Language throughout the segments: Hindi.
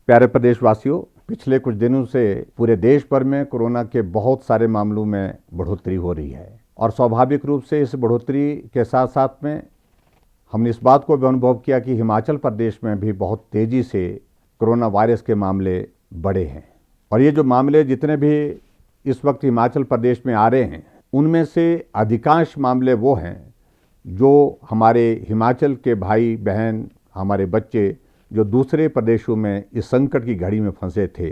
प्यारे प्रदेशवासियों, पिछले कुछ दिनों से पूरे देश भर में कोरोना के बहुत सारे मामलों में बढ़ोतरी हो रही है और स्वाभाविक रूप से इस बढ़ोतरी के साथ साथ में हमने इस बात को भी अनुभव किया कि हिमाचल प्रदेश में भी बहुत तेज़ी से कोरोना वायरस के मामले बढ़े हैं। और ये जो मामले जितने भी इस वक्त हिमाचल प्रदेश में आ रहे हैं, उनमें से अधिकांश मामले वो हैं जो हमारे हिमाचल के भाई बहन, हमारे बच्चे जो दूसरे प्रदेशों में इस संकट की घड़ी में फंसे थे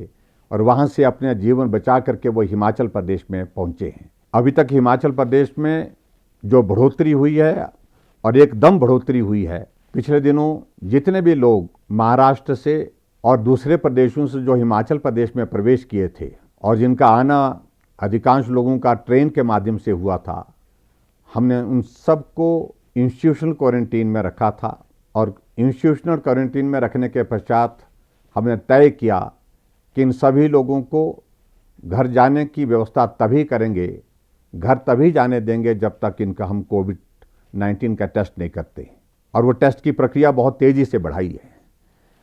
और वहाँ से अपना जीवन बचा करके वो हिमाचल प्रदेश में पहुँचे हैं। अभी तक हिमाचल प्रदेश में जो बढ़ोतरी हुई है और एकदम बढ़ोतरी हुई है, पिछले दिनों जितने भी लोग महाराष्ट्र से और दूसरे प्रदेशों से जो हिमाचल प्रदेश में प्रवेश किए थे और जिनका आना अधिकांश लोगों का ट्रेन के माध्यम से हुआ था, हमने उन सबको इंस्टीट्यूशनल क्वारंटीन में रखा था और इंस्टीट्यूशनल क्वारंटीन में रखने के पश्चात हमने तय किया कि इन सभी लोगों को घर जाने की व्यवस्था तभी करेंगे, घर तभी जाने देंगे जब तक इनका हम कोविड-19 का टेस्ट नहीं करते। और वो टेस्ट की प्रक्रिया बहुत तेज़ी से बढ़ाई है।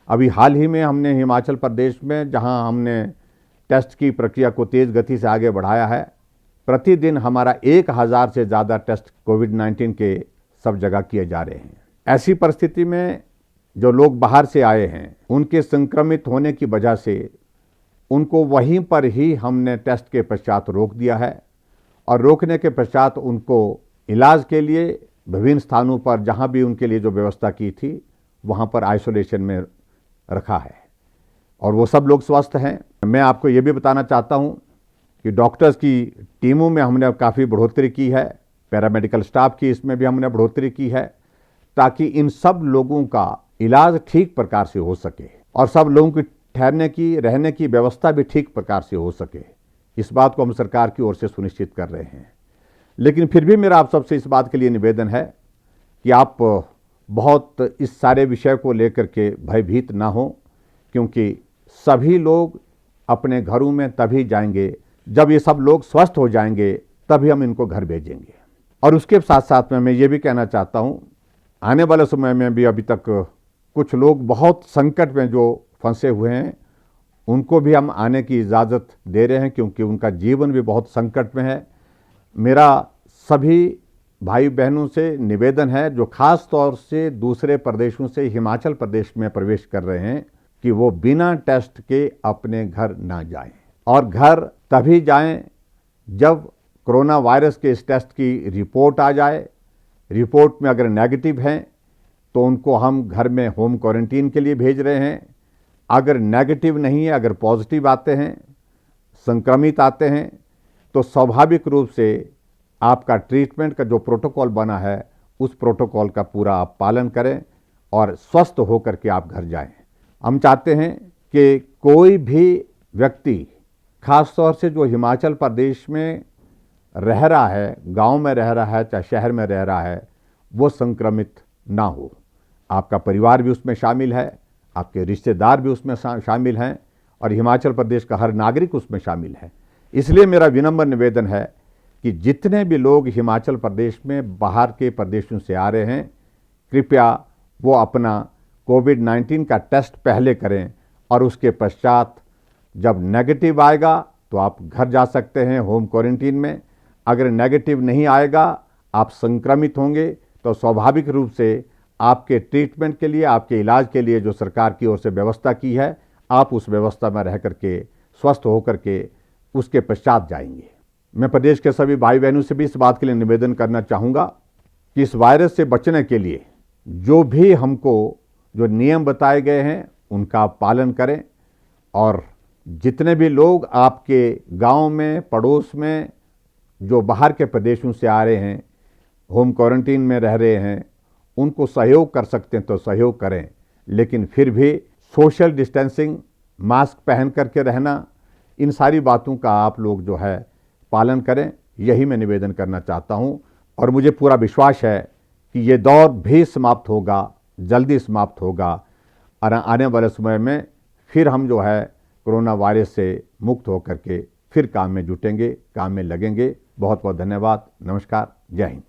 अभी हाल ही में हमने हिमाचल प्रदेश में जहां हमने टेस्ट की प्रक्रिया को तेज़ गति से आगे बढ़ाया है, प्रतिदिन हमारा 1000 से ज़्यादा टेस्ट कोविड-19 के सब जगह किए जा रहे हैं। ऐसी परिस्थिति में जो लोग बाहर से आए हैं, उनके संक्रमित होने की वजह से उनको वहीं पर ही हमने टेस्ट के पश्चात रोक दिया है और रोकने के पश्चात उनको इलाज के लिए विभिन्न स्थानों पर जहां भी उनके लिए जो व्यवस्था की थी वहां पर आइसोलेशन में रखा है और वो सब लोग स्वस्थ हैं। मैं आपको ये भी बताना चाहता हूं कि डॉक्टर्स की टीमों में हमने काफ़ी बढ़ोतरी की है, पैरामेडिकल स्टाफ की इसमें भी हमने बढ़ोतरी की है ताकि इन सब लोगों का इलाज ठीक प्रकार से हो सके और सब लोगों की ठहरने की, रहने की व्यवस्था भी ठीक प्रकार से हो सके। इस बात को हम सरकार की ओर से सुनिश्चित कर रहे हैं। लेकिन फिर भी मेरा आप सबसे इस बात के लिए निवेदन है कि आप बहुत इस सारे विषय को लेकर के भयभीत ना हो, क्योंकि सभी लोग अपने घरों में तभी जाएंगे जब ये सब लोग स्वस्थ हो जाएंगे, तभी हम इनको घर भेजेंगे। और उसके साथ साथ में मैं ये भी कहना चाहता हूँ, आने वाले समय में भी अभी तक कुछ लोग बहुत संकट में जो फंसे हुए हैं, उनको भी हम आने की इजाज़त दे रहे हैं क्योंकि उनका जीवन भी बहुत संकट में है। मेरा सभी भाई बहनों से निवेदन है जो खास तौर से दूसरे प्रदेशों से हिमाचल प्रदेश में प्रवेश कर रहे हैं कि वो बिना टेस्ट के अपने घर ना जाएं और घर तभी जाएं जब कोरोना वायरस के इस टेस्ट की रिपोर्ट आ जाए। रिपोर्ट में अगर नेगेटिव हैं तो उनको हम घर में होम क्वारंटीन के लिए भेज रहे हैं। अगर नेगेटिव नहीं है, अगर पॉजिटिव आते हैं, संक्रमित आते हैं, तो स्वाभाविक रूप से आपका ट्रीटमेंट का जो प्रोटोकॉल बना है उस प्रोटोकॉल का पूरा आप पालन करें और स्वस्थ होकर के आप घर जाएं। हम चाहते हैं कि कोई भी व्यक्ति, खास तौर से जो हिमाचल प्रदेश में रह रहा है, गांव में रह रहा है, चाहे शहर में रह रहा है, वो संक्रमित ना हो। आपका परिवार भी उसमें शामिल है, आपके रिश्तेदार भी उसमें शामिल हैं और हिमाचल प्रदेश का हर नागरिक उसमें शामिल है। इसलिए मेरा विनम्र निवेदन है कि जितने भी लोग हिमाचल प्रदेश में बाहर के प्रदेशों से आ रहे हैं, कृपया वो अपना कोविड-19 का टेस्ट पहले करें और उसके पश्चात जब नेगेटिव आएगा तो आप घर जा सकते हैं होम क्वारंटीन में। अगर नेगेटिव नहीं आएगा, आप संक्रमित होंगे, तो स्वाभाविक रूप से आपके ट्रीटमेंट के लिए, आपके इलाज के लिए जो सरकार की ओर से व्यवस्था की है, आप उस व्यवस्था में रह करके स्वस्थ होकर के उसके पश्चात जाएंगे। मैं प्रदेश के सभी भाई बहनों से भी इस बात के लिए निवेदन करना चाहूँगा कि इस वायरस से बचने के लिए जो भी हमको जो नियम बताए गए हैं उनका आप पालन करें और जितने भी लोग आपके गांव में, पड़ोस में जो बाहर के प्रदेशों से आ रहे हैं, होम क्वारंटीन में रह रहे हैं, उनको सहयोग कर सकते हैं तो सहयोग करें। लेकिन फिर भी सोशल डिस्टेंसिंग, मास्क पहन करके रहना, इन सारी बातों का आप लोग जो है पालन करें, यही मैं निवेदन करना चाहता हूं। और मुझे पूरा विश्वास है कि ये दौर भी समाप्त होगा, जल्दी समाप्त होगा और आने वाले समय में फिर हम जो है कोरोना वायरस से मुक्त होकर के फिर काम में जुटेंगे, काम में लगेंगे। बहुत बहुत धन्यवाद। नमस्कार। जय हिंद।